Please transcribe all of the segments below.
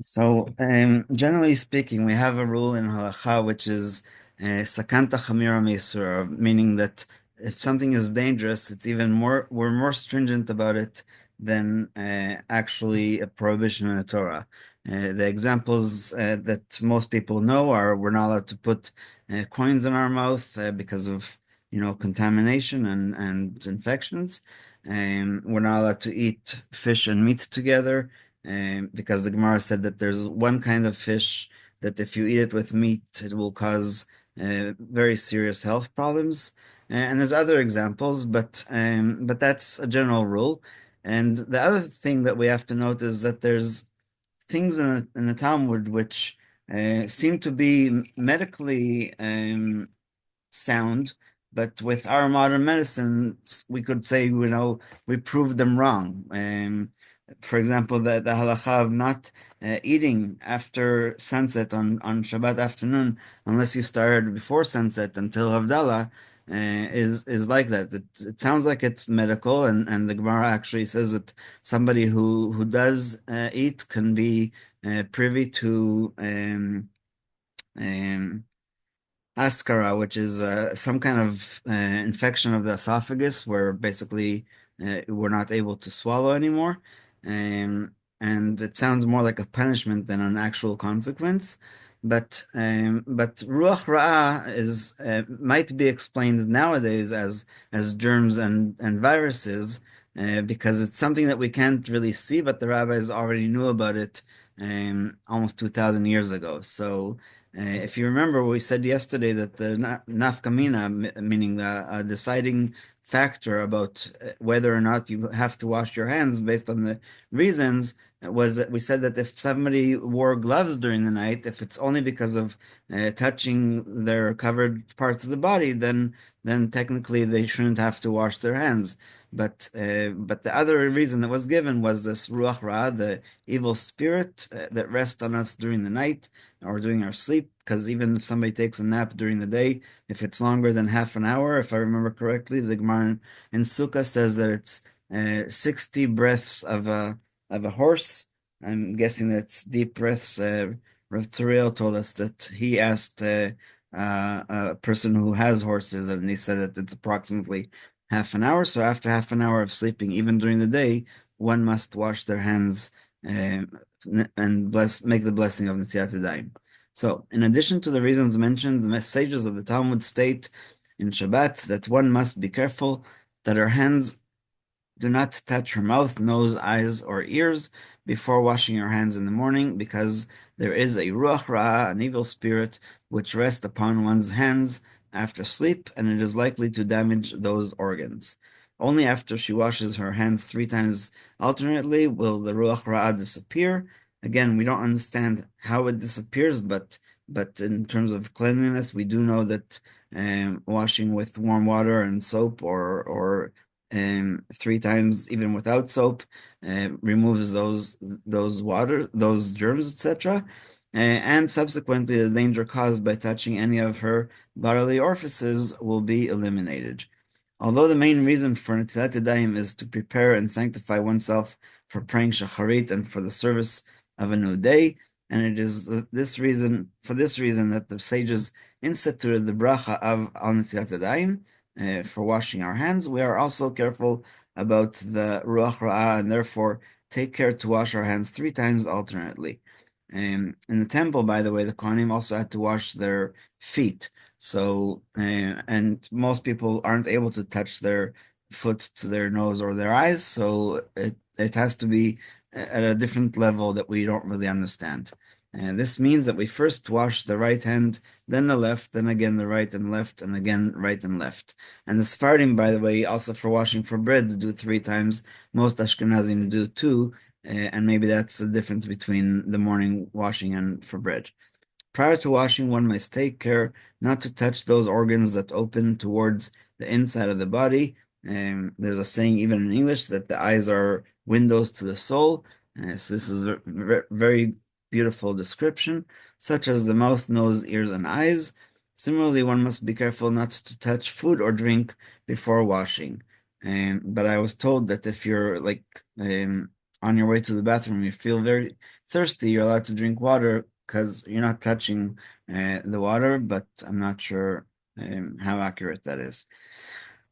So, generally speaking, we have a rule in Halacha which is sakanta chamira meisura, meaning that if something is dangerous, it's even more, we're more stringent about it than actually a prohibition in the Torah. The examples that most people know are we're not allowed to put coins in our mouth because of, contamination and infections. We're not allowed to eat fish and meat together because the Gemara said that there's one kind of fish that if you eat it with meat, it will cause very serious health problems. And there's other examples, but that's a general rule. And the other thing that we have to note is that there's things in the Talmud which seem to be medically sound, but with our modern medicine, we could say, we proved them wrong. For example, the halacha of not eating after sunset on Shabbat afternoon, unless you started before sunset until Havdalah, is like that. It sounds like it's medical, and the Gemara actually says that somebody who does eat can be privy to um, ascara, which is some kind of infection of the esophagus where basically we're not able to swallow anymore. And it sounds more like a punishment than an actual consequence. But ruach ra'ah is might be explained nowadays as germs and viruses because it's something that we can't really see, but the rabbis already knew about it almost 2,000 years ago. So if you remember, we said yesterday that the nafkamina, meaning the deciding factor about whether or not you have to wash your hands based on the reasons, was that we said that if somebody wore gloves during the night, if it's only because of touching their covered parts of the body, then technically they shouldn't have to wash their hands. But the other reason that was given was this ruach ra, the evil spirit that rests on us during the night or during our sleep. Because even if somebody takes a nap during the day, if it's longer than half an hour, if I remember correctly, the Gemara in Sukkah says that it's 60 breaths of a horse. I'm guessing that's deep breaths. Rav Tzuriel told us that he asked a person who has horses, and he said that it's approximately half an hour. So after half an hour of sleeping, even during the day, one must wash their hands uh, and make the blessing of Netilat Yadayim. So, in addition to the reasons mentioned, the sages of the Talmud state in Shabbat that one must be careful that her hands do not touch her mouth, nose, eyes, or ears before washing her hands in the morning, because there is a ruach ra, an evil spirit, which rests upon one's hands after sleep, and it is likely to damage those organs. Only after she washes her hands 3 times alternately will the ruach ra disappear. Again, we don't understand how it disappears, but in terms of cleanliness, we do know that washing with warm water and soap or 3 times even without soap removes those germs, etc. And subsequently, the danger caused by touching any of her bodily orifices will be eliminated. Although the main reason for Netilat Yadayim is to prepare and sanctify oneself for praying Shacharit and for the service of a new day, and it is for this reason that the sages instituted the bracha of Al Netilat Yadayim for washing our hands. We are also careful about the Ruach Ra'ah and therefore take care to wash our hands 3 times alternately. In the temple, by the way, the Kohanim also had to wash their feet. So, and most people aren't able to touch their foot to their nose or their eyes, so it has to be at a different level that we don't really understand. And this means that we first wash the right hand, then the left, then again the right and left, and again right and left. And the Sephardim, by the way, also for washing for bread, do 3 times. Most Ashkenazim do 2, and maybe that's the difference between the morning washing and for bread. Prior to washing, one must take care not to touch those organs that open towards the inside of the body. There's a saying, even in English, that the eyes are windows to the soul. So this is a very beautiful description, such as the mouth, nose, ears, and eyes. Similarly, one must be careful not to touch food or drink before washing. But I was told that if you're like on your way to the bathroom, you feel very thirsty, you're allowed to drink water because you're not touching the water, but I'm not sure how accurate that is.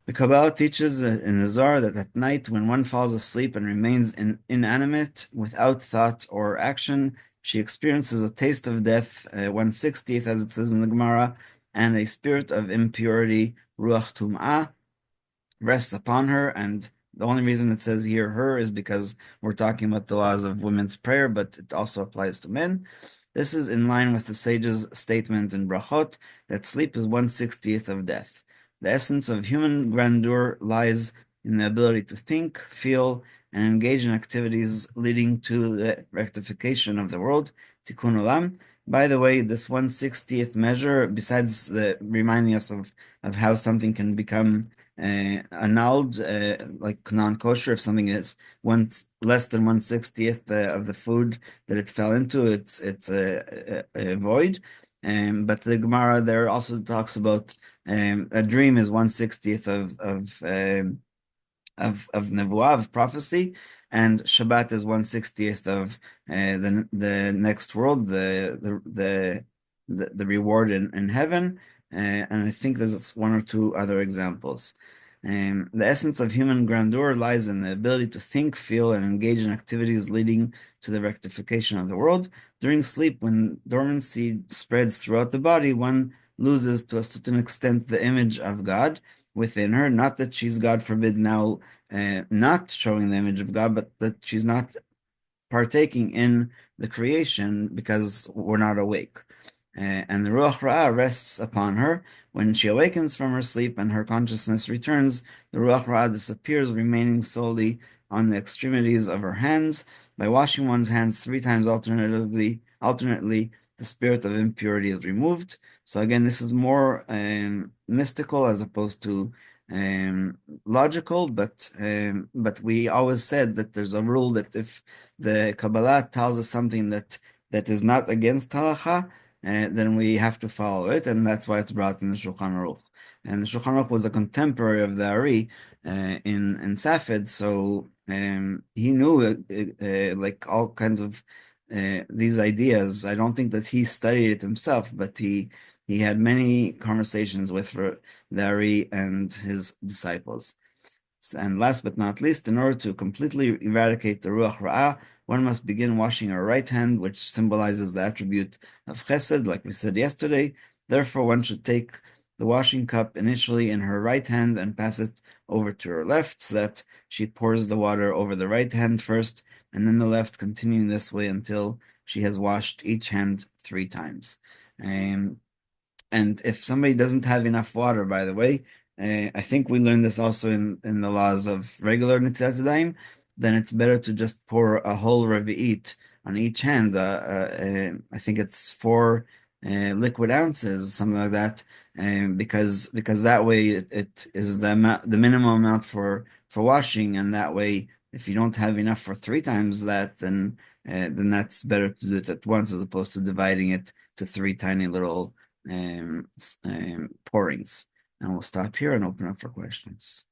The Kabbalah teaches in the Zohar that at night, when one falls asleep and remains inanimate without thought or action, she experiences a taste of death, 1/60th, as it says in the Gemara, and a spirit of impurity, Ruach Tum'ah, rests upon her. And the only reason it says here her is because we're talking about the laws of women's prayer, but it also applies to men. This is in line with the sage's statement in Brachot that sleep is 1/60th of death. The essence of human grandeur lies in the ability to think, feel, and engage in activities leading to the rectification of the world, tikkun olam. By the way, this 1/60th measure, besides reminding us of how something can become annulled, like non-kosher, if something is less than 1/60th of the food that it fell into, it's a void. But the Gemara there also talks about a dream is 1/60th of nevuah, of prophecy, and Shabbat is 1/60th of the next world, the reward in heaven, and I think there's one or two other examples. The essence of human grandeur lies in the ability to think, feel, and engage in activities leading to the rectification of the world. During sleep, when dormancy spreads throughout the body, one loses to a certain extent the image of God within her. Not that she's, God forbid, now not showing the image of God, but that she's not partaking in the creation because we're not awake. And the Ruach Ra'ah rests upon her. When she awakens from her sleep and her consciousness returns, the Ruach Ra'ah disappears, remaining solely on the extremities of her hands. By washing one's hands 3 times alternately, the spirit of impurity is removed. So again, this is more mystical as opposed to logical, but we always said that there's a rule that if the Kabbalah tells us something that is not against halacha, then we have to follow it, and that's why it's brought in the Shulchan Aruch. And the Shulchan Aruch was a contemporary of the Ari in Safed, so he knew like all kinds of these ideas. I don't think that he studied it himself, but he had many conversations with the Ari and his disciples. And last but not least, in order to completely eradicate the Ruach Ra'ah, one must begin washing her right hand, which symbolizes the attribute of Chesed, like we said yesterday. Therefore, one should take the washing cup initially in her right hand and pass it over to her left, so that she pours the water over the right hand first, and then the left, continuing this way until she has washed each hand 3 times. And if somebody doesn't have enough water, by the way, I think we learned this also in the laws of regular Netilat Yadayim, then it's better to just pour a whole revi'it on each hand. I think it's 4 liquid ounces, something like that, because that way it is the minimum amount for washing, and that way if you don't have enough for 3 times that, then that's better to do it at once as opposed to dividing it to 3 tiny little pourings. And we'll stop here and open up for questions.